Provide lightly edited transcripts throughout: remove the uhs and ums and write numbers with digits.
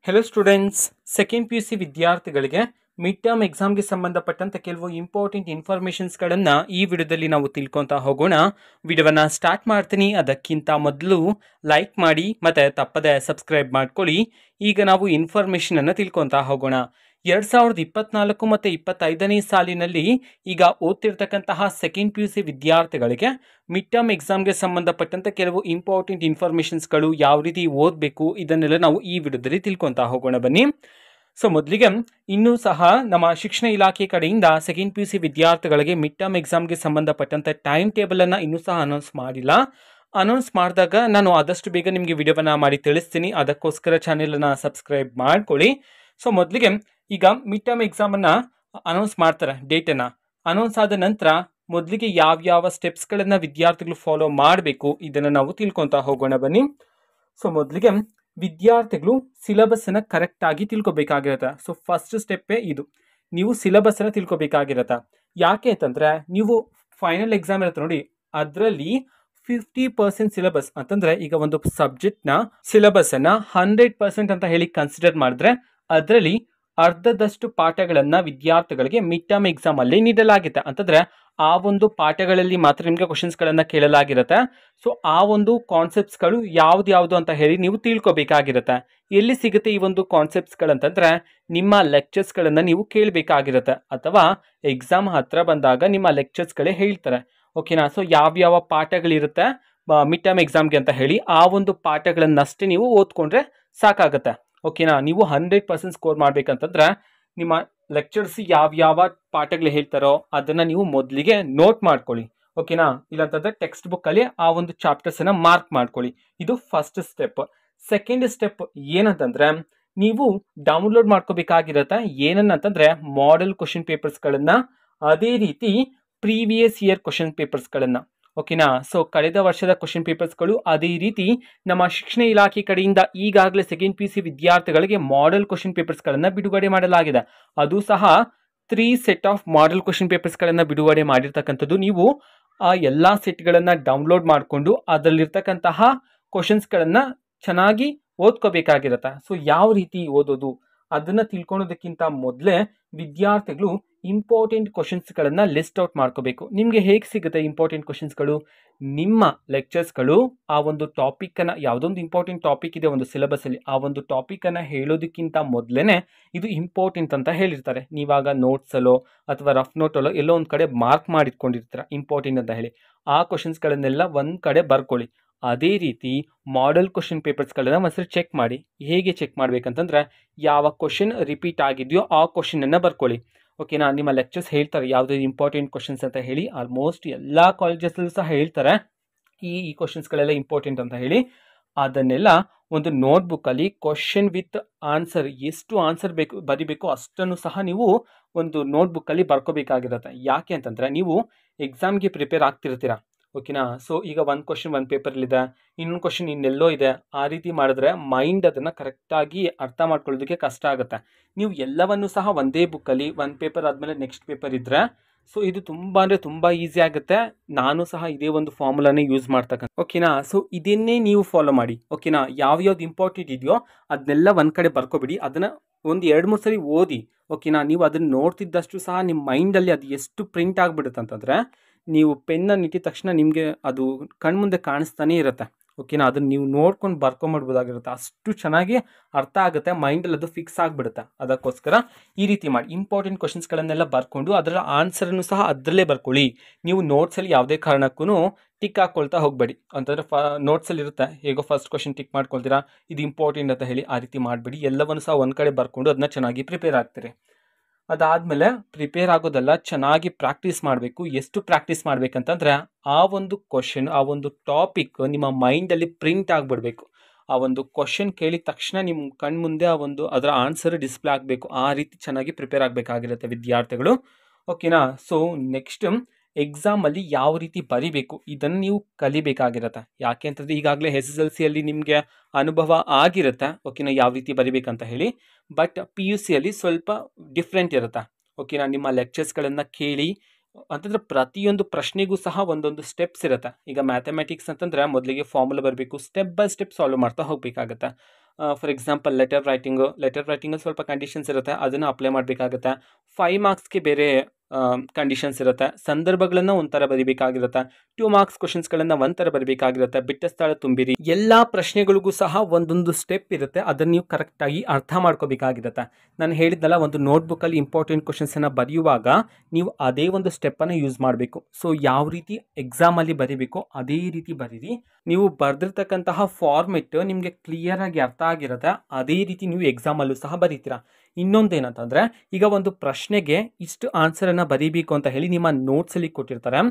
Hello students, second P U C ವಿದ್ಯಾರ್ಥಿಗಳಿಗೆ mid term ಎಕ್ಸಾಮ್ಗೆ ಸಂಬಂಧಪಟ್ಟಂತೆ ಕೆಲವು ಇಂಪಾರ್ಟೆಂಟ್ ಇನ್ಫಾರ್ಮೇಷನ್ಸ್ಗಳನ್ನು ಈ ವಿಡಿಯೋದಲ್ಲಿ ನಾವು ತಿಳ್ಕೊತಾ ಹೋಗೋಣ. ವಿಡಿಯೋವನ್ನು ಸ್ಟಾರ್ಟ್ ಮಾಡ್ತೀನಿ. ಅದಕ್ಕಿಂತ ಮೊದಲು ಲೈಕ್ ಮಾಡಿ ಮತ್ತು ತಪ್ಪದೆ ಸಬ್ಸ್ಕ್ರೈಬ್ ಮಾಡ್ಕೊಳ್ಳಿ. ಈಗ ನಾವು ಇನ್ಫಾರ್ಮೇಷನನ್ನು ತಿಳ್ಕೊತಾ ಹೋಗೋಣ. 2024 ಮತ್ತು 25ನೇ ಸಾಲಿನಲ್ಲಿ ಈಗ ಓದ್ತಿರ್ತಕ್ಕಂತಹ ಸೆಕೆಂಡ್ ಪಿ ಯು ಸಿ ವಿದ್ಯಾರ್ಥಿಗಳಿಗೆ ಮಿಡ್ ಟರ್ಮ್ ಎಕ್ಸಾಮ್ಗೆ ಸಂಬಂಧಪಟ್ಟಂತೆ ಕೆಲವು ಇಂಪಾರ್ಟೆಂಟ್ ಇನ್ಫಾರ್ಮೇಷನ್ಸ್ಗಳು ಯಾವ ರೀತಿ ಓದಬೇಕು ಇದನ್ನೆಲ್ಲ ನಾವು ಈ ವಿಡಿಯೋದಲ್ಲಿ ತಿಳ್ಕೊತಾ ಹೋಗೋಣ. ಬನ್ನಿ. ಸೊ ಮೊದಲಿಗೆ ಇನ್ನೂ ಸಹ ನಮ್ಮ ಶಿಕ್ಷಣ ಇಲಾಖೆ ಕಡೆಯಿಂದ ಸೆಕೆಂಡ್ ಪಿ ಯು ಸಿ ವಿದ್ಯಾರ್ಥಿಗಳಿಗೆ ಮಿಡ್ ಟರ್ಮ್ ಎಕ್ಸಾಮ್ಗೆ ಸಂಬಂಧಪಟ್ಟಂತೆ ಟೈಮ್ ಟೇಬಲನ್ನು ಇನ್ನೂ ಸಹ ಅನೌನ್ಸ್ ಮಾಡಿಲ್ಲ. ಅನೌನ್ಸ್ ಮಾಡಿದಾಗ ನಾನು ಆದಷ್ಟು ಬೇಗ ನಿಮಗೆ ವಿಡಿಯೋವನ್ನು ಮಾಡಿ ತಿಳಿಸ್ತೀನಿ. ಅದಕ್ಕೋಸ್ಕರ ಚಾನೆಲನ್ನು ಸಬ್ಸ್ಕ್ರೈಬ್ ಮಾಡ್ಕೊಳ್ಳಿ. ಸೊ ಮೊದಲಿಗೆ ಈಗ ಮಿಡ್ ಟರ್ಮ್ ಎಕ್ಸಾಮನ್ನು ಅನೌನ್ಸ್ ಮಾಡ್ತಾರೆ. ಡೇಟನ್ನು ಅನೌನ್ಸ್ ಆದ ನಂತರ ಮೊದಲಿಗೆ ಯಾವ್ಯಾವ ಸ್ಟೆಪ್ಸ್ಗಳನ್ನು ವಿದ್ಯಾರ್ಥಿಗಳು ಫಾಲೋ ಮಾಡಬೇಕು ಇದನ್ನು ನಾವು ತಿಳ್ಕೊತಾ ಹೋಗೋಣ. ಬನ್ನಿ. ಸೊ ಮೊದಲಿಗೆ ವಿದ್ಯಾರ್ಥಿಗಳು ಸಿಲೆಬಸ್ಸನ್ನು ಕರೆಕ್ಟಾಗಿ ತಿಳ್ಕೊಬೇಕಾಗಿರುತ್ತೆ. ಸೊ ಫಸ್ಟ್ ಸ್ಟೆಪ್ಪೇ ಇದು, ನೀವು ಸಿಲೆಬಸ್ಸನ್ನು ತಿಳ್ಕೊಬೇಕಾಗಿರುತ್ತೆ. ಯಾಕೆ ಅಂತಂದರೆ ನೀವು ಫೈನಲ್ ಎಕ್ಸಾಮ್ ಇರುತ್ತೆ ನೋಡಿ, ಅದರಲ್ಲಿ 50% ಸಿಲೆಬಸ್ ಅಂತಂದರೆ ಈಗ ಒಂದು ಸಬ್ಜೆಕ್ಟ್ನ ಸಿಲೆಬಸ್ಸನ್ನು 100% ಅಂತ ಹೇಳಿ ಕನ್ಸಿಡರ್ ಮಾಡಿದ್ರೆ ಅದರಲ್ಲಿ ಅರ್ಧದಷ್ಟು ಪಾಠಗಳನ್ನು ವಿದ್ಯಾರ್ಥಿಗಳಿಗೆ ಮಿಡ್ ಟರ್ಮ್ ಎಕ್ಸಾಮಲ್ಲಿ ನೀಡಲಾಗುತ್ತೆ. ಅಂತಂದರೆ ಆ ಒಂದು ಪಾಠಗಳಲ್ಲಿ ಮಾತ್ರ ನಿಮಗೆ ಕ್ವಶನ್ಸ್ಗಳನ್ನು ಕೇಳಲಾಗಿರುತ್ತೆ. ಸೊ ಆ ಒಂದು ಕಾನ್ಸೆಪ್ಟ್ಸ್ಗಳು ಯಾವ್ದು ಅಂತ ಹೇಳಿ ನೀವು ತಿಳ್ಕೊಬೇಕಾಗಿರುತ್ತೆ. ಎಲ್ಲಿ ಸಿಗುತ್ತೆ ಈ ಒಂದು ಕಾನ್ಸೆಪ್ಟ್ಸ್ಗಳಂತಂದರೆ ನಿಮ್ಮ ಲೆಕ್ಚರ್ಸ್ಗಳನ್ನು ನೀವು ಕೇಳಬೇಕಾಗಿರುತ್ತೆ, ಅಥವಾ ಎಕ್ಸಾಮ್ ಹತ್ರ ಬಂದಾಗ ನಿಮ್ಮ ಲೆಕ್ಚರ್ಸ್ಗಳೇ ಹೇಳ್ತಾರೆ. ಓಕೆನಾ. ಸೊ ಯಾವ್ಯಾವ ಪಾಠಗಳಿರುತ್ತೆ ಮಿಡ್ ಟರ್ಮ್ ಎಕ್ಸಾಮ್ಗೆ ಅಂತ ಹೇಳಿ ಆ ಒಂದು ಪಾಠಗಳನ್ನಷ್ಟೇ ನೀವು ಓದ್ಕೊಂಡ್ರೆ ಸಾಕಾಗುತ್ತೆ. ಓಕೆನಾ. ನೀವು 100% ಸ್ಕೋರ್ ಮಾಡಬೇಕಂತಂದ್ರೆ ನಿಮ್ಮ ಲೆಕ್ಚರ್ಸ್ ಯಾವ್ಯಾವ ಪಾಠಗಳು ಹೇಳ್ತಾರೋ ಅದನ್ನು ನೀವು ಮೊದಲಿಗೆ ನೋಟ್ ಮಾಡ್ಕೊಳ್ಳಿ. ಓಕೆನಾ. ಇಲ್ಲಾಂತಂದರೆ ಟೆಕ್ಸ್ಟ್ ಬುಕ್ಕಲ್ಲಿ ಆ ಒಂದು ಚಾಪ್ಟರ್ಸನ್ನು ಮಾರ್ಕ್ ಮಾಡ್ಕೊಳ್ಳಿ. ಇದು ಫಸ್ಟ್ ಸ್ಟೆಪ್. ಸೆಕೆಂಡ್ ಸ್ಟೆಪ್ ಏನಂತಂದರೆ ನೀವು ಡೌನ್ಲೋಡ್ ಮಾಡ್ಕೋಬೇಕಾಗಿರುತ್ತೆ. ಏನನ್ನಂತಂದರೆ ಮಾಡೆಲ್ ಕ್ವಶನ್ ಪೇಪರ್ಸ್ಗಳನ್ನು, ಅದೇ ರೀತಿ ಪ್ರೀವಿಯಸ್ ಇಯರ್ ಕ್ವಶನ್ ಪೇಪರ್ಸ್ಗಳನ್ನು. ಓಕೆನಾ. ಸೊ ಕಳೆದ ವರ್ಷದ ಕ್ವಶನ್ ಪೇಪರ್ಸ್ಗಳು, ಅದೇ ರೀತಿ ನಮ್ಮ ಶಿಕ್ಷಣ ಇಲಾಖೆ ಕಡೆಯಿಂದ ಈಗಾಗಲೇ ಸೆಕೆಂಡ್ ಪಿ ಯು ಸಿ ವಿದ್ಯಾರ್ಥಿಗಳಿಗೆ ಮಾಡೆಲ್ ಕ್ವಶನ್ ಪೇಪರ್ಸ್ಗಳನ್ನು ಬಿಡುಗಡೆ ಮಾಡಲಾಗಿದೆ. ಅದು ಸಹ 3 ಸೆಟ್ ಆಫ್ ಮಾಡೆಲ್ ಕ್ವಶನ್ ಪೇಪರ್ಸ್ಗಳನ್ನು ಬಿಡುಗಡೆ ಮಾಡಿರ್ತಕ್ಕಂಥದ್ದು. ನೀವು ಆ ಎಲ್ಲ ಸೆಟ್ಗಳನ್ನು ಡೌನ್ಲೋಡ್ ಮಾಡಿಕೊಂಡು ಅದರಲ್ಲಿರ್ತಕ್ಕಂತಹ ಕ್ವಶನ್ಸ್ಗಳನ್ನು ಚೆನ್ನಾಗಿ ಓದ್ಕೋಬೇಕಾಗಿರುತ್ತೆ. ಸೊ ಯಾವ ರೀತಿ ಓದೋದು ಅದನ್ನು ತಿಳ್ಕೊಳೋದಕ್ಕಿಂತ ಮೊದಲೇ ವಿದ್ಯಾರ್ಥಿಗಳು ಇಂಪಾರ್ಟೆಂಟ್ ಕ್ವಶನ್ಸ್ಗಳನ್ನು ಲಿಸ್ಟ್ ಔಟ್ ಮಾಡ್ಕೋಬೇಕು. ನಿಮಗೆ ಹೇಗೆ ಸಿಗುತ್ತೆ ಇಂಪಾರ್ಟೆಂಟ್ ಕ್ವಶನ್ಸ್ಗಳು? ನಿಮ್ಮ ಲೆಕ್ಚರ್ಸ್ಗಳು ಆ ಒಂದು ಟಾಪಿಕನ್ನು, ಯಾವುದೊಂದು ಇಂಪಾರ್ಟೆಂಟ್ ಟಾಪಿಕ್ ಇದೆ ಒಂದು ಸಿಲೆಬಸ್ಸಲ್ಲಿ, ಆ ಒಂದು ಟಾಪಿಕನ್ನು ಹೇಳೋದಕ್ಕಿಂತ ಮೊದಲೇ ಇದು ಇಂಪಾರ್ಟೆಂಟ್ ಅಂತ ಹೇಳಿರ್ತಾರೆ. ನೀವಾಗ ನೋಟ್ಸಲ್ಲೋ ಅಥವಾ ರಫ್ ನೋಟಲ್ಲೋ ಎಲ್ಲೋ ಒಂದು ಕಡೆ ಮಾರ್ಕ್ ಮಾಡಿಟ್ಕೊಂಡಿರ್ತೀರ ಇಂಪಾರ್ಟೆಂಟ್ ಅಂತ ಹೇಳಿ. ಆ ಕ್ವಶನ್ಸ್ಗಳನ್ನೆಲ್ಲ ಒಂದು ಕಡೆ ಬರ್ಕೊಳ್ಳಿ. ಅದೇ ರೀತಿ ಮಾಡೆಲ್ ಕ್ವಶನ್ ಪೇಪರ್ಸ್ಗಳನ್ನ ಒಂದ್ಸರಿ ಚೆಕ್ ಮಾಡಿ. ಹೇಗೆ ಚೆಕ್ ಮಾಡಬೇಕಂತಂದ್ರೆ ಯಾವ ಕ್ವಶನ್ ರಿಪೀಟ್ ಆಗಿದೆಯೋ ಆ ಕ್ವಶನನ್ನು ಬರ್ಕೊಳ್ಳಿ. ಓಕೆನಾ. ನಿಮ್ಮ ಲೆಕ್ಚರ್ಸ್ ಹೇಳ್ತಾರೆ ಯಾವುದೇ ಇಂಪಾರ್ಟೆಂಟ್ ಕ್ವಶನ್ಸ್ ಅಂತ ಹೇಳಿ. ಆಲ್ಮೋಸ್ಟ್ ಎಲ್ಲ ಕಾಲೇಜಸ್ಸಲ್ಲೂ ಸಹ ಹೇಳ್ತಾರೆ ಈ ಕ್ವಶನ್ಸ್ಗಳೆಲ್ಲ ಇಂಪಾರ್ಟೆಂಟ್ ಅಂತ ಹೇಳಿ. ಅದನ್ನೆಲ್ಲ ಒಂದು ನೋಟ್ಬುಕ್ಕಲ್ಲಿ ಕ್ವಶನ್ ವಿತ್ ಆನ್ಸರ್, ಎಷ್ಟು ಆನ್ಸರ್ ಬರಿಬೇಕು ಅಷ್ಟನ್ನು ಸಹ ನೀವು ಒಂದು ನೋಟ್ಬುಕ್ಕಲ್ಲಿ ಬರ್ಕೋಬೇಕಾಗಿರುತ್ತೆ. ಯಾಕೆ ಅಂತಂದರೆ ನೀವು ಎಕ್ಸಾಮ್ಗೆ ಪ್ರಿಪೇರ್ ಆಗ್ತಿರ್ತೀರ. ಓಕೆನಾ. ಸೊ ಈಗ ಒಂದು ಕ್ವಶನ್ ಒಂದು ಪೇಪರ್ಲಿದೆ, ಇನ್ನೊಂದು ಕ್ವಶನ್ ಇನ್ನೆಲ್ಲೋ ಇದೆ. ಆ ರೀತಿ ಮಾಡಿದ್ರೆ ಮೈಂಡ್ ಅದನ್ನು ಕರೆಕ್ಟಾಗಿ ಅರ್ಥ ಮಾಡ್ಕೊಳ್ಳೋದಕ್ಕೆ ಕಷ್ಟ ಆಗುತ್ತೆ. ನೀವು ಎಲ್ಲವನ್ನೂ ಸಹ ಒಂದೇ ಬುಕ್ಕಲ್ಲಿ ಒಂದು ಪೇಪರ್ ಆದಮೇಲೆ ನೆಕ್ಸ್ಟ್ ಪೇಪರ್ ಇದ್ದರೆ ಸೊ ಇದು ತುಂಬ ಅಂದರೆ ತುಂಬ ಈಸಿ ಆಗುತ್ತೆ. ನಾನು ಸಹ ಇದೇ ಒಂದು ಫಾರ್ಮುಲಾನೇ ಯೂಸ್ ಮಾಡ್ತಕ್ಕಂಥ. ಓಕೆನಾ. ಸೊ ಇದನ್ನೇ ನೀವು ಫಾಲೋ ಮಾಡಿ. ಓಕೆನಾ. ಯಾವ್ಯಾವ್ದು ಇಂಪಾರ್ಟೆಂಟ್ ಇದೆಯೋ ಅದನ್ನೆಲ್ಲ ಒಂದು ಕಡೆ ಬರ್ಕೊಬಿಡಿ. ಅದನ್ನು ಒಂದು 2-3 ಸರಿ ಓದಿ. ಓಕೆನಾ. ನೀವು ಅದನ್ನು ನೋಡ್ತಿದ್ದಷ್ಟು ಸಹ ನಿಮ್ಮ ಮೈಂಡಲ್ಲಿ ಅದು ಎಷ್ಟು ಪ್ರಿಂಟ್ ಆಗಿಬಿಡುತ್ತೆ ಅಂತಂದರೆ ನೀವು ಪೆನ್ನನ್ನು ಇಟ್ಟಿದ ತಕ್ಷಣ ನಿಮಗೆ ಅದು ಕಣ್ಮುಂದೆ ಕಾಣಿಸ್ತಾನೇ ಇರುತ್ತೆ. ಓಕೆನಾ. ಅದನ್ನು ನೀವು ನೋಡ್ಕೊಂಡು ಬರ್ಕೊಂಬಿಡ್ಬೋದಾಗಿರುತ್ತೆ. ಅಷ್ಟು ಚೆನ್ನಾಗಿ ಅರ್ಥ ಆಗುತ್ತೆ, ಮೈಂಡಲ್ಲಿ ಅದು ಫಿಕ್ಸ್ ಆಗಿಬಿಡುತ್ತೆ. ಅದಕ್ಕೋಸ್ಕರ ಈ ರೀತಿ ಮಾಡಿ. ಇಂಪಾರ್ಟೆಂಟ್ ಕ್ವಶನ್ಸ್ಗಳನ್ನೆಲ್ಲ ಬರ್ಕೊಂಡು ಅದರ ಆನ್ಸರನ್ನು ಸಹ ಅದರಲ್ಲೇ ಬರ್ಕೊಳ್ಳಿ. ನೀವು ನೋಟ್ಸಲ್ಲಿ ಯಾವುದೇ ಕಾರಣಕ್ಕೂ ಟಿಕ್ ಹಾಕ್ಕೊಳ್ತಾ ಹೋಗಬೇಡಿ. ಅಂತಂದರೆ ನೋಟ್ಸಲ್ಲಿ ಇರುತ್ತೆ, ಹೇಗೋ ಫಸ್ಟ್ ಕ್ವಶನ್ ಟಿಕ್ ಮಾಡ್ಕೊಳ್ತೀರಾ ಇದು ಇಂಪಾರ್ಟೆಂಟ್ ಅಂತ ಹೇಳಿ. ಆ ರೀತಿ ಮಾಡಬೇಡಿ. ಎಲ್ಲವನ್ನು ಸಹ ಒಂದು ಕಡೆ ಬರ್ಕೊಂಡು ಅದನ್ನ ಚೆನ್ನಾಗಿ ಪ್ರಿಪೇರ್ ಆಗ್ತೀರಿ. ಅದಾದಮೇಲೆ ಪ್ರಿಪೇರ್ ಆಗೋದೆಲ್ಲ ಚೆನ್ನಾಗಿ ಪ್ರಾಕ್ಟೀಸ್ ಮಾಡಬೇಕು. ಎಷ್ಟು ಪ್ರಾಕ್ಟೀಸ್ ಮಾಡಬೇಕಂತಂದರೆ ಆ ಒಂದು ಕ್ವಶನ್, ಆ ಒಂದು ಟಾಪಿಕ್ ನಿಮ್ಮ ಮೈಂಡಲ್ಲಿ ಪ್ರಿಂಟ್ ಆಗಿಬಿಡಬೇಕು. ಆ ಒಂದು ಕ್ವಶನ್ ಕೇಳಿದ ತಕ್ಷಣ ನಿಮ್ಮ ಕಣ್ಮುಂದೆ ಆ ಒಂದು ಅದರ ಆನ್ಸರ್ ಡಿಸ್ಪ್ಲೇ ಆಗಬೇಕು. ಆ ರೀತಿ ಚೆನ್ನಾಗಿ ಪ್ರಿಪೇರ್ ಆಗಬೇಕಾಗಿರುತ್ತೆ ವಿದ್ಯಾರ್ಥಿಗಳು. ಓಕೆನಾ. ಸೊ ನೆಕ್ಸ್ಟ್ ಎಕ್ಸಾಮಲ್ಲಿ ಯಾವ ರೀತಿ ಬರಿಬೇಕು ಇದನ್ನು ನೀವು ಕಲಿಬೇಕಾಗಿರುತ್ತೆ. ಯಾಕೆ ಅಂತಂದರೆ ಈಗಾಗಲೇ SSLCಯಲ್ಲಿ ನಿಮಗೆ ಅನುಭವ ಆಗಿರುತ್ತೆ. ಓಕೆನಾ. ಯಾವ ರೀತಿ ಬರಿಬೇಕಂತ ಹೇಳಿ. ಬಟ್ PUCಯಲ್ಲಿ ಸ್ವಲ್ಪ ಡಿಫ್ರೆಂಟ್ ಇರುತ್ತೆ. ಓಕೆನಾ. ನಿಮ್ಮ ಲೆಕ್ಚರ್ಸ್ಗಳನ್ನು ಕೇಳಿ, ಅಂತಂದರೆ ಪ್ರತಿಯೊಂದು ಪ್ರಶ್ನೆಗೂ ಸಹ ಒಂದೊಂದು ಸ್ಟೆಪ್ಸ್ ಇರುತ್ತೆ. ಈಗ ಮ್ಯಾಥಮೆಟಿಕ್ಸ್ ಅಂತಂದರೆ ಮೊದಲಿಗೆ ಫಾರ್ಮುಲಾ ಬರಬೇಕು, ಸ್ಟೆಪ್ ಬೈ ಸ್ಟೆಪ್ ಸಾಲ್ವ್ ಮಾಡ್ತಾ ಹೋಗಬೇಕಾಗತ್ತೆ. ಫಾರ್ ಎಕ್ಸಾಂಪಲ್ ಲೆಟರ್ ರೈಟಿಂಗಲ್ಲಿ ಸ್ವಲ್ಪ ಕಂಡೀಷನ್ಸ್ ಇರುತ್ತೆ, ಅದನ್ನು ಅಪ್ಲೈ ಮಾಡಬೇಕಾಗುತ್ತೆ. 5 ಮಾರ್ಕ್ಸ್ಗೆ ಬೇರೆ ಕಂಡೀಷನ್ಸ್ ಇರುತ್ತೆ. ಸಂದರ್ಭಗಳನ್ನು ಒಂಥರ ಬರೀಬೇಕಾಗಿರುತ್ತೆ. 2 ಮಾರ್ಕ್ಸ್ ಕ್ವಶನ್ಸ್ಗಳನ್ನು ಒಂಥರ ಬರೀಬೇಕಾಗಿರುತ್ತೆ. ಬಿಟ್ಟ ಸ್ಥಳ ತುಂಬಿರಿ. ಎಲ್ಲ ಪ್ರಶ್ನೆಗಳಿಗೂ ಸಹ ಒಂದೊಂದು ಸ್ಟೆಪ್ ಇರುತ್ತೆ, ಅದನ್ನು ನೀವು ಕರೆಕ್ಟಾಗಿ ಅರ್ಥ ಮಾಡ್ಕೋಬೇಕಾಗಿರುತ್ತೆ. ನಾನು ಹೇಳಿದ್ನಲ್ಲ, ಒಂದು ನೋಟ್ಬುಕ್ಕಲ್ಲಿ ಇಂಪಾರ್ಟೆಂಟ್ ಕ್ವಶನ್ಸನ್ನು ಬರೆಯುವಾಗ ನೀವು ಅದೇ ಒಂದು ಸ್ಟೆಪ್ಪನ್ನು ಯೂಸ್ ಮಾಡಬೇಕು. ಸೊ ಯಾವ ರೀತಿ ಎಕ್ಸಾಮಲ್ಲಿ ಬರೀಬೇಕು ಅದೇ ರೀತಿ ಬರೀರಿ. ನೀವು ಬರೆದಿರ್ತಕ್ಕಂತಹ ಫಾರ್ಮೆಟ್ ನಿಮಗೆ ಕ್ಲಿಯರಾಗಿ ಅರ್ಥ ಆಗಿರುತ್ತೆ, ಅದೇ ರೀತಿ ನೀವು ಎಕ್ಸಾಮಲ್ಲೂ ಸಹ ಬರೀತೀರಾ. ಇನ್ನೊಂದೇನಂತಂದರೆ, ಈಗ ಒಂದು ಪ್ರಶ್ನೆಗೆ ಇಷ್ಟು ಆನ್ಸರನ್ನು ಬರೀಬೇಕು ಅಂತ ಹೇಳಿ ನಿಮ್ಮ ನೋಟ್ಸಲ್ಲಿ ಕೊಟ್ಟಿರ್ತಾರೆ.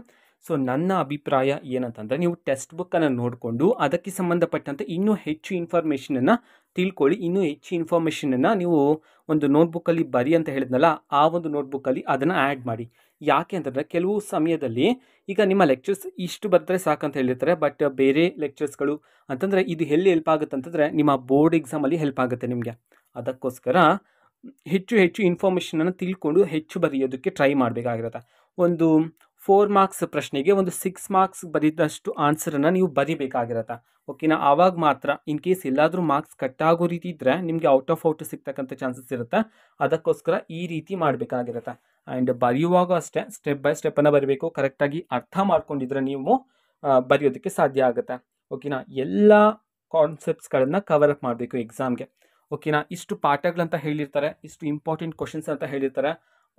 ಸೊ ನನ್ನ ಅಭಿಪ್ರಾಯ ಏನಂತಂದರೆ, ನೀವು ಟೆಕ್ಸ್ಟ್ ಬುಕ್ಕನ್ನು ನೋಡಿಕೊಂಡು ಅದಕ್ಕೆ ಸಂಬಂಧಪಟ್ಟಂತೆ ಇನ್ನೂ ಹೆಚ್ಚು ಇನ್ಫಾರ್ಮೇಷನನ್ನು ತಿಳ್ಕೊಳ್ಳಿ. ಇನ್ನೂ ಹೆಚ್ಚು ಇನ್ಫಾರ್ಮೇಷನನ್ನು ನೀವು ಒಂದು ನೋಟ್ಬುಕ್ಕಲ್ಲಿ ಬರಿ ಅಂತ ಹೇಳಿದ್ನಲ್ಲ, ಆ ಒಂದು ನೋಟ್ಬುಕ್ಕಲ್ಲಿ ಅದನ್ನು ಆ್ಯಡ್ ಮಾಡಿ. ಯಾಕೆ ಅಂತಂದರೆ, ಕೆಲವು ಸಮಯದಲ್ಲಿ ಈಗ ನಿಮ್ಮ ಲೆಕ್ಚರ್ಸ್ ಇಷ್ಟು ಬರೆದ್ರೆ ಸಾಕಂತ ಹೇಳಿರ್ತಾರೆ, ಬಟ್ ಬೇರೆ ಲೆಕ್ಚರ್ಸ್ಗಳು ಅಂತಂದರೆ ಇದು ಎಲ್ಲಿ ಹೆಲ್ಪ್ ಆಗುತ್ತೆ ಅಂತಂದರೆ ನಿಮ್ಮ ಬೋರ್ಡ್ ಎಕ್ಸಾಮಲ್ಲಿ ಹೆಲ್ಪ್ ಆಗುತ್ತೆ ನಿಮಗೆ. ಅದಕ್ಕೋಸ್ಕರ ಹೆಚ್ಚು ಹೆಚ್ಚು ಇನ್ಫಾರ್ಮೇಷನನ್ನು ತಿಳ್ಕೊಂಡು ಹೆಚ್ಚು ಬರೆಯೋದಕ್ಕೆ ಟ್ರೈ ಮಾಡಬೇಕಾಗಿರುತ್ತೆ. ಒಂದು 4 ಮಾರ್ಕ್ಸ್ ಪ್ರಶ್ನೆಗೆ ಒಂದು 6 ಮಾರ್ಕ್ಸ್ ಬರೀದಷ್ಟು ಆನ್ಸರನ್ನು ನೀವು ಬರಿಬೇಕಾಗಿರುತ್ತೆ. ಓಕೆನಾ? ಆವಾಗ ಮಾತ್ರ ಇನ್ ಕೇಸ್ ಎಲ್ಲಾದರೂ ಮಾರ್ಕ್ಸ್ ಕಟ್ಟಾಗೋ ರೀತಿ ಇದ್ದರೆ ನಿಮಗೆ ಔಟ್ ಆಫ್ ಔಟ್ ಸಿಗ್ತಕ್ಕಂಥ ಚಾನ್ಸಸ್ ಇರುತ್ತೆ. ಅದಕ್ಕೋಸ್ಕರ ಈ ರೀತಿ ಮಾಡಬೇಕಾಗಿರುತ್ತೆ. ಆ್ಯಂಡ್ ಬರೆಯುವಾಗ ಅಷ್ಟೇ ಸ್ಟೆಪ್ ಬೈ ಸ್ಟೆಪ್ಪನ್ನು ಬರೀಬೇಕು. ಕರೆಕ್ಟಾಗಿ ಅರ್ಥ ಮಾಡ್ಕೊಂಡಿದ್ರೆ ನೀವು ಬರೆಯೋದಕ್ಕೆ ಸಾಧ್ಯ ಆಗುತ್ತೆ. ಓಕೆನಾ? ಎಲ್ಲ ಕಾನ್ಸೆಪ್ಟ್ಸ್ಗಳನ್ನು ಕವರ್ ಅಪ್ ಮಾಡಬೇಕು ಎಕ್ಸಾಮ್ಗೆ. ಓಕೆನಾ? ಇಷ್ಟು ಪಾಠಗಳಂತ ಹೇಳಿರ್ತಾರೆ, ಇಷ್ಟು ಇಂಪಾರ್ಟೆಂಟ್ ಕ್ವಶನ್ಸ್ ಅಂತ ಹೇಳಿರ್ತಾರೆ,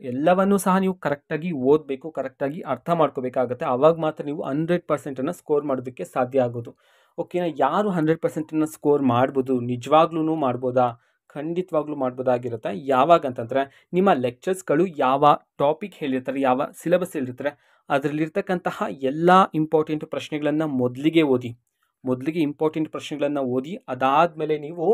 ಎಲ್ಲವನ್ನೂ ಸಹ ನೀವು ಕರೆಕ್ಟಾಗಿ ಓದಬೇಕು, ಕರೆಕ್ಟಾಗಿ ಅರ್ಥ ಮಾಡ್ಕೋಬೇಕಾಗುತ್ತೆ. ಆವಾಗ ಮಾತ್ರ ನೀವು 100%ಅನ್ನು ಸ್ಕೋರ್ ಮಾಡೋದಕ್ಕೆ ಸಾಧ್ಯ ಆಗೋದು. ಓಕೆನಾ? ಯಾರು 100%ಅನ್ನು ಸ್ಕೋರ್ ಮಾಡ್ಬೋದು, ನಿಜವಾಗ್ಲೂ ಮಾಡ್ಬೋದಾ? ಖಂಡಿತವಾಗ್ಲೂ ಮಾಡ್ಬೋದಾಗಿರುತ್ತೆ. ಯಾವಾಗ ಅಂತಂದರೆ, ನಿಮ್ಮ ಲೆಕ್ಚರ್ಸ್ಗಳು ಯಾವ ಟಾಪಿಕ್ ಹೇಳಿರ್ತಾರೆ, ಯಾವ ಸಿಲೆಬಸ್ ಹೇಳಿರ್ತಾರೆ, ಅದರಲ್ಲಿರ್ತಕ್ಕಂತಹ ಎಲ್ಲ ಇಂಪಾರ್ಟೆಂಟ್ ಪ್ರಶ್ನೆಗಳನ್ನು ಮೊದಲಿಗೆ ಇಂಪಾರ್ಟೆಂಟ್ ಪ್ರಶ್ನೆಗಳನ್ನು ಓದಿ, ಅದಾದಮೇಲೆ ನೀವು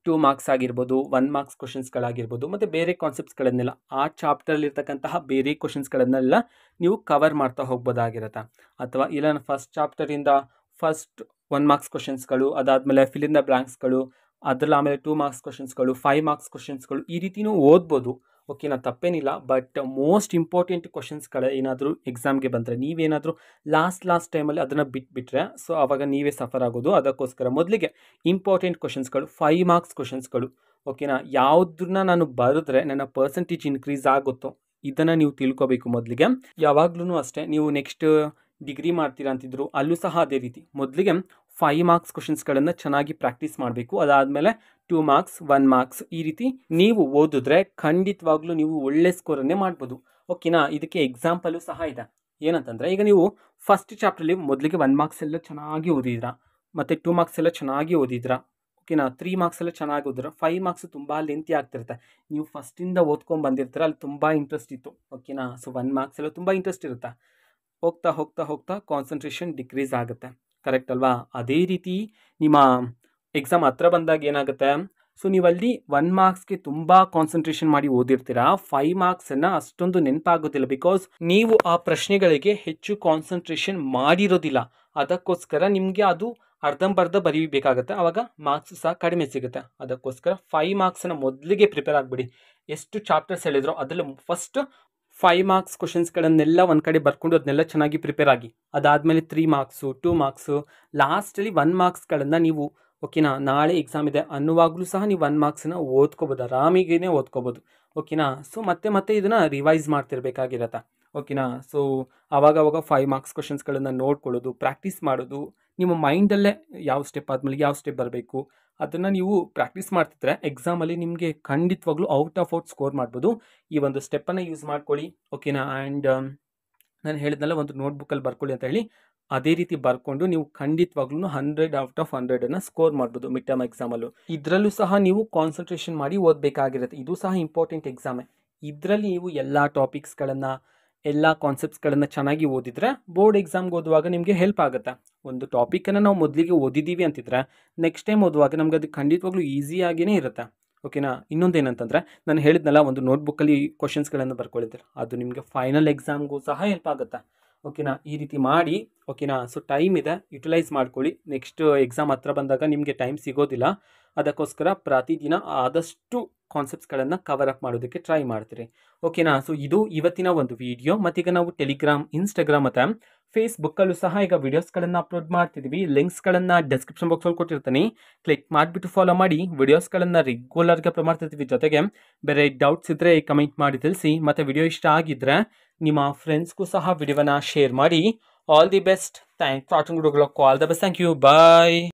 2 ಮಾರ್ಕ್ಸ್ ಆಗಿರ್ಬೋದು, 1 ಮಾರ್ಕ್ಸ್ ಕ್ವಶನ್ಸ್ಗಳಾಗಿರ್ಬೋದು, ಮತ್ತು ಬೇರೆ ಕಾನ್ಸೆಪ್ಟ್ಸ್ಗಳನ್ನೆಲ್ಲ ಆ ಚಾಪ್ಟರ್ಲಿರ್ತಕ್ಕಂತಹ ಬೇರೆ ಕ್ವಶನ್ಸ್ಗಳನ್ನೆಲ್ಲ ನೀವು ಕವರ್ ಮಾಡ್ತಾ ಹೋಗ್ಬೋದಾಗಿರುತ್ತೆ. ಅಥವಾ ಇಲ್ಲ ಫಸ್ಟ್ ಚಾಪ್ಟರಿಂದ ಫಸ್ಟ್ 1 ಮಾರ್ಕ್ಸ್ ಕ್ವಶನ್ಸ್ಗಳು, ಅದಾದಮೇಲೆ ಫಿಲ್ ಇನ್ ದ ಬ್ಲ್ಯಾಂಕ್ಸ್ಗಳು, ಅದರಲ್ಲಿ ಆಮೇಲೆ 2 ಮಾರ್ಕ್ಸ್ ಕ್ವಶನ್ಸ್ಗಳು, 5 ಮಾರ್ಕ್ಸ್ ಕ್ವಶನ್ಸ್ಗಳು, ಈ ರೀತಿಯೂ ಓದ್ಬೋದು. ಓಕೆನಾ? ತಪ್ಪೇನಿಲ್ಲ. ಬಟ್ ಮೋಸ್ಟ್ ಇಂಪಾರ್ಟೆಂಟ್ ಕ್ವಶನ್ಸ್ಗಳು ಏನಾದರೂ ಎಕ್ಸಾಮ್ಗೆ ಬಂದರೆ, ನೀವೇನಾದರೂ ಲಾಸ್ಟ್ ಟೈಮಲ್ಲಿ ಅದನ್ನು ಬಿಟ್ಬಿಟ್ರೆ ಸೊ ಆವಾಗ ನೀವೇ ಸಫರ್ ಆಗೋದು. ಅದಕ್ಕೋಸ್ಕರ ಮೊದಲಿಗೆ ಇಂಪಾರ್ಟೆಂಟ್ ಕ್ವಶನ್ಸ್ಗಳು, 5 ಮಾರ್ಕ್ಸ್ ಕ್ವಶನ್ಸ್ಗಳು, ಓಕೆನಾ? ಯಾವುದನ್ನ ನಾನು ಬರೆದ್ರೆ ನನ್ನ ಪರ್ಸೆಂಟೇಜ್ ಇನ್ಕ್ರೀಸ್ ಆಗುತ್ತೋ ಇದನ್ನು ನೀವು ತಿಳ್ಕೊಬೇಕು ಮೊದಲಿಗೆ. ಯಾವಾಗಲೂ ಅಷ್ಟೇ, ನೀವು ನೆಕ್ಸ್ಟ್ ಡಿಗ್ರಿ ಮಾಡ್ತೀರಾ ಅಂತಿದ್ರು ಅಲ್ಲೂ ಸಹ ಅದೇ ರೀತಿ ಮೊದಲಿಗೆ 5 ಮಾರ್ಕ್ಸ್ ಕ್ವಶನ್ಸ್ಗಳನ್ನು ಚೆನ್ನಾಗಿ ಪ್ರಾಕ್ಟೀಸ್ ಮಾಡಬೇಕು. ಅದಾದಮೇಲೆ 2 ಮಾರ್ಕ್ಸ್, 1 ಮಾರ್ಕ್ಸ್, ಈ ರೀತಿ ನೀವು ಓದಿದ್ರೆ ಖಂಡಿತವಾಗ್ಲೂ ನೀವು ಒಳ್ಳೆ ಸ್ಕೋರನ್ನೇ ಮಾಡ್ಬೋದು. ಓಕೆನಾ? ಇದಕ್ಕೆ ಎಕ್ಸಾಂಪಲು ಸಹ ಇದೆ. ಏನಂತಂದರೆ, ಈಗ ನೀವು ಫಸ್ಟ್ ಚಾಪ್ಟ್ರಲ್ಲಿ ಮೊದಲಿಗೆ 1 ಮಾರ್ಕ್ಸ್ ಎಲ್ಲ ಚೆನ್ನಾಗಿ ಓದಿದ್ರಾ, ಮತ್ತು 2 ಮಾರ್ಕ್ಸ್ ಎಲ್ಲ ಚೆನ್ನಾಗಿ ಓದಿದ್ರಾ, ಓಕೆನಾ? 3 ಮಾರ್ಕ್ಸ್ ಎಲ್ಲ ಚೆನ್ನಾಗಿ ಓದಿದ್ರೆ 5 ಮಾರ್ಕ್ಸ್ ತುಂಬ ಲೆಂತಿ ಆಗ್ತಿರುತ್ತೆ. ನೀವು ಫಸ್ಟಿಂದ ಓದ್ಕೊಂಡು ಬಂದಿರ್ತೀರ, ಅಲ್ಲಿ ತುಂಬ ಇಂಟ್ರೆಸ್ಟ್ ಇತ್ತು. ಓಕೆನಾ? ಸೊ 1 ಮಾರ್ಕ್ಸ್ ಎಲ್ಲ ತುಂಬ ಇಂಟ್ರೆಸ್ಟ್ ಇರುತ್ತೆ. ಹೋಗ್ತಾ ಕಾನ್ಸಂಟ್ರೇಷನ್ ಡಿಕ್ರೀಸ್ ಆಗುತ್ತೆ. ಕರೆಕ್ಟ್ ಅಲ್ವಾ? ಅದೇ ರೀತಿ ನಿಮ್ಮ ಎಕ್ಸಾಮ್ ಹತ್ರ ಬಂದಾಗ ಏನಾಗುತ್ತೆ, ಸೊ ನೀವಲ್ಲಿ 1 ಮಾರ್ಕ್ಸ್ಗೆ ತುಂಬ ಕಾನ್ಸಂಟ್ರೇಷನ್ ಮಾಡಿ ಓದಿರ್ತೀರಾ, 5 ಮಾರ್ಕ್ಸನ್ನು ಅಷ್ಟೊಂದು ನೆನಪಾಗೋದಿಲ್ಲ. ಬಿಕಾಸ್ ನೀವು ಆ ಪ್ರಶ್ನೆಗಳಿಗೆ ಹೆಚ್ಚು ಕಾನ್ಸಂಟ್ರೇಷನ್ ಮಾಡಿರೋದಿಲ್ಲ. ಅದಕ್ಕೋಸ್ಕರ ನಿಮಗೆ ಅದು ಅರ್ಧಂಬರ್ಧ ಬರೀಬೇಕಾಗುತ್ತೆ. ಆವಾಗ ಮಾರ್ಕ್ಸ್ ಸಹ ಕಡಿಮೆ ಸಿಗುತ್ತೆ. ಅದಕ್ಕೋಸ್ಕರ 5 ಮಾರ್ಕ್ಸನ್ನು ಮೊದಲಿಗೆ ಪ್ರಿಪೇರ್ ಆಗಿಬಿಡಿ. ಎಷ್ಟು ಚಾಪ್ಟರ್ಸ್ ಹೇಳಿದ್ರೋ ಅದರಲ್ಲಿ ಫಸ್ಟ್ 5 ಮಾರ್ಕ್ಸ್ ಕ್ವಶನ್ಸ್ಗಳನ್ನೆಲ್ಲ ಒಂದು ಕಡೆ ಬರ್ಕೊಂಡು ಅದನ್ನೆಲ್ಲ ಚೆನ್ನಾಗಿ ಪ್ರಿಪೇರ್ ಆಗಿ, ಅದಾದಮೇಲೆ 3 ಮಾರ್ಕ್ಸು, 2 ಮಾರ್ಕ್ಸು, ಲಾಸ್ಟಲ್ಲಿ 1 ಮಾರ್ಕ್ಸ್ಗಳನ್ನು ನೀವು ಓಕೆನಾ ನಾಳೆ ಎಕ್ಸಾಮ್ ಇದೆ ಅನ್ನುವಾಗಲೂ ಸಹ ನೀವು 1 ಮಾರ್ಕ್ಸನ್ನ ಓದ್ಕೋಬೋದು, ಆರಾಮಿಗೇ ಓದ್ಕೋಬೋದು. ಓಕೆನಾ? ಸೊ ಮತ್ತೆ ಇದನ್ನು ರಿವೈಸ್ ಮಾಡ್ತಿರ್ಬೇಕಾಗಿರತ್ತೆ. ಓಕೆನಾ? ಸೊ ಆವಾಗ 5 ಮಾರ್ಕ್ಸ್ ಕ್ವಶನ್ಸ್ಗಳನ್ನು ನೋಡ್ಕೊಳ್ಳೋದು, ಪ್ರಾಕ್ಟೀಸ್ ಮಾಡೋದು, ನಿಮ್ಮ ಮೈಂಡಲ್ಲೇ ಯಾವ ಸ್ಟೆಪ್ ಆದಮೇಲೆ ಯಾವ ಸ್ಟೆಪ್ ಬರಬೇಕು ಅದನ್ನು ನೀವು ಪ್ರಾಕ್ಟೀಸ್ ಮಾಡ್ತಿದ್ರೆ ಎಕ್ಸಾಮಲ್ಲಿ ನಿಮಗೆ ಖಂಡಿತವಾಗ್ಲೂ ಔಟ್ ಆಫ್ ಔಟ್ ಸ್ಕೋರ್ ಮಾಡ್ಬೋದು. ಈ ಒಂದು ಸ್ಟೆಪ್ಪನ್ನು ಯೂಸ್ ಮಾಡ್ಕೊಳ್ಳಿ. ಓಕೆನಾ? ಆ್ಯಂಡ್ ನಾನು ಹೇಳಿದ್ನಲ್ಲ, ಒಂದು ನೋಟ್ಬುಕ್ಕಲ್ಲಿ ಬರ್ಕೊಳ್ಳಿ ಅಂತ ಹೇಳಿ, ಅದೇ ರೀತಿ ಬರ್ಕೊಂಡು ನೀವು ಖಂಡಿತವಾಗ್ಲೂ 100 ಔಟ್ ಆಫ್ 100 ಸ್ಕೋರ್ ಮಾಡ್ಬೋದು ಮಿಡ್ ಟರ್ಮ್ ಎಕ್ಸಾಮಲ್ಲೂ. ಇದರಲ್ಲೂ ಸಹ ನೀವು ಕಾನ್ಸಂಟ್ರೇಷನ್ ಮಾಡಿ ಓದಬೇಕಾಗಿರುತ್ತೆ. ಇದು ಸಹ ಇಂಪಾರ್ಟೆಂಟ್ ಎಕ್ಸಾಮೇ. ಇದರಲ್ಲಿ ನೀವು ಎಲ್ಲ ಟಾಪಿಕ್ಸ್ಗಳನ್ನು, ಎಲ್ಲ ಕಾನ್ಸೆಪ್ಟ್ಸ್ಗಳನ್ನು ಚೆನ್ನಾಗಿ ಓದಿದರೆ ಬೋರ್ಡ್ ಎಕ್ಸಾಮ್ಗೆ ಓದುವಾಗ ನಿಮಗೆ ಹೆಲ್ಪ್ ಆಗುತ್ತೆ. ಒಂದು ಟಾಪಿಕನ್ನು ನಾವು ಮೊದಲಿಗೆ ಓದಿದ್ದೀವಿ ಅಂತಿದ್ರೆ ನೆಕ್ಸ್ಟ್ ಟೈಮ್ ಓದುವಾಗ ನಮ್ಗೆ ಅದು ಖಂಡಿತವಾಗ್ಲೂ ಈಸಿಯಾಗಿಯೇ ಇರುತ್ತೆ. ಓಕೆನಾ? ಇನ್ನೊಂದೇನಂತಂದರೆ, ನಾನು ಹೇಳಿದ್ನಲ್ಲ, ಒಂದು ನೋಟ್ಬುಕ್ಕಲ್ಲಿ ಕ್ವಶನ್ಸ್ಗಳನ್ನು ಬರ್ಕೊಳ್ಳಿದ್ರೆ ಅದು ನಿಮಗೆ ಫೈನಲ್ ಎಕ್ಸಾಮ್ಗೂ ಸಹ ಹೆಲ್ಪ್ ಆಗುತ್ತೆ. ಓಕೆನಾ? ಈ ರೀತಿ ಮಾಡಿ. ಓಕೆನಾ? ಸೊ ಟೈಮ್ ಇದೆ, ಯುಟಿಲೈಸ್ ಮಾಡ್ಕೊಳ್ಳಿ. ನೆಕ್ಸ್ಟ್ ಎಕ್ಸಾಮ್ ಹತ್ರ ಬಂದಾಗ ನಿಮಗೆ ಟೈಮ್ ಸಿಗೋದಿಲ್ಲ. ಅದಕ್ಕೋಸ್ಕರ ಪ್ರತಿದಿನ ಆದಷ್ಟು ಕಾನ್ಸೆಪ್ಟ್ಸ್ಗಳನ್ನು ಕವರ್ ಅಪ್ ಮಾಡೋದಕ್ಕೆ ಟ್ರೈ ಮಾಡ್ತೀರಿ. ಓಕೆನಾ? ಸೊ ಇದು ಇವತ್ತಿನ ಒಂದು ವಿಡಿಯೋ. ಮತ್ತೀಗ ನಾವು ಟೆಲಿಗ್ರಾಮ್, ಇನ್ಸ್ಟಾಗ್ರಾಮ್ ಮತ್ತು ಫೇಸ್ಬುಕ್ಕಲ್ಲೂ ಸಹ ಈಗ ವಿಡಿಯೋಸ್ಗಳನ್ನು ಅಪ್ಲೋಡ್ ಮಾಡ್ತಿದ್ದೀವಿ. ಲಿಂಕ್ಸ್ಗಳನ್ನು ಡಿಸ್ಕ್ರಿಪ್ಷನ್ ಬಾಕ್ಸಲ್ಲಿ ಕೊಟ್ಟಿರ್ತೀನಿ. ಕ್ಲಿಕ್ ಮಾಡಿಬಿಟ್ಟು ಫಾಲೋ ಮಾಡಿ. ವಿಡಿಯೋಸ್ಗಳನ್ನು ರೆಗ್ಯುಲರ್ಗೆ ಅಪ್ಲೋಡ್ ಮಾಡ್ತಿರ್ತೀವಿ. ಜೊತೆಗೆ ಬೇರೆ ಡೌಟ್ಸ್ ಇದ್ದರೆ ಕಮೆಂಟ್ ಮಾಡಿ ತಿಳಿಸಿ. ಮತ್ತು ವಿಡಿಯೋ ಇಷ್ಟ ಆಗಿದ್ದರೆ ನಿಮ್ಮ ಫ್ರೆಂಡ್ಸ್ಗೂ ಸಹ ವಿಡಿಯೋವನ್ನು ಶೇರ್ ಮಾಡಿ. All the best. Thank for watching. All the best. Thank you. Bye.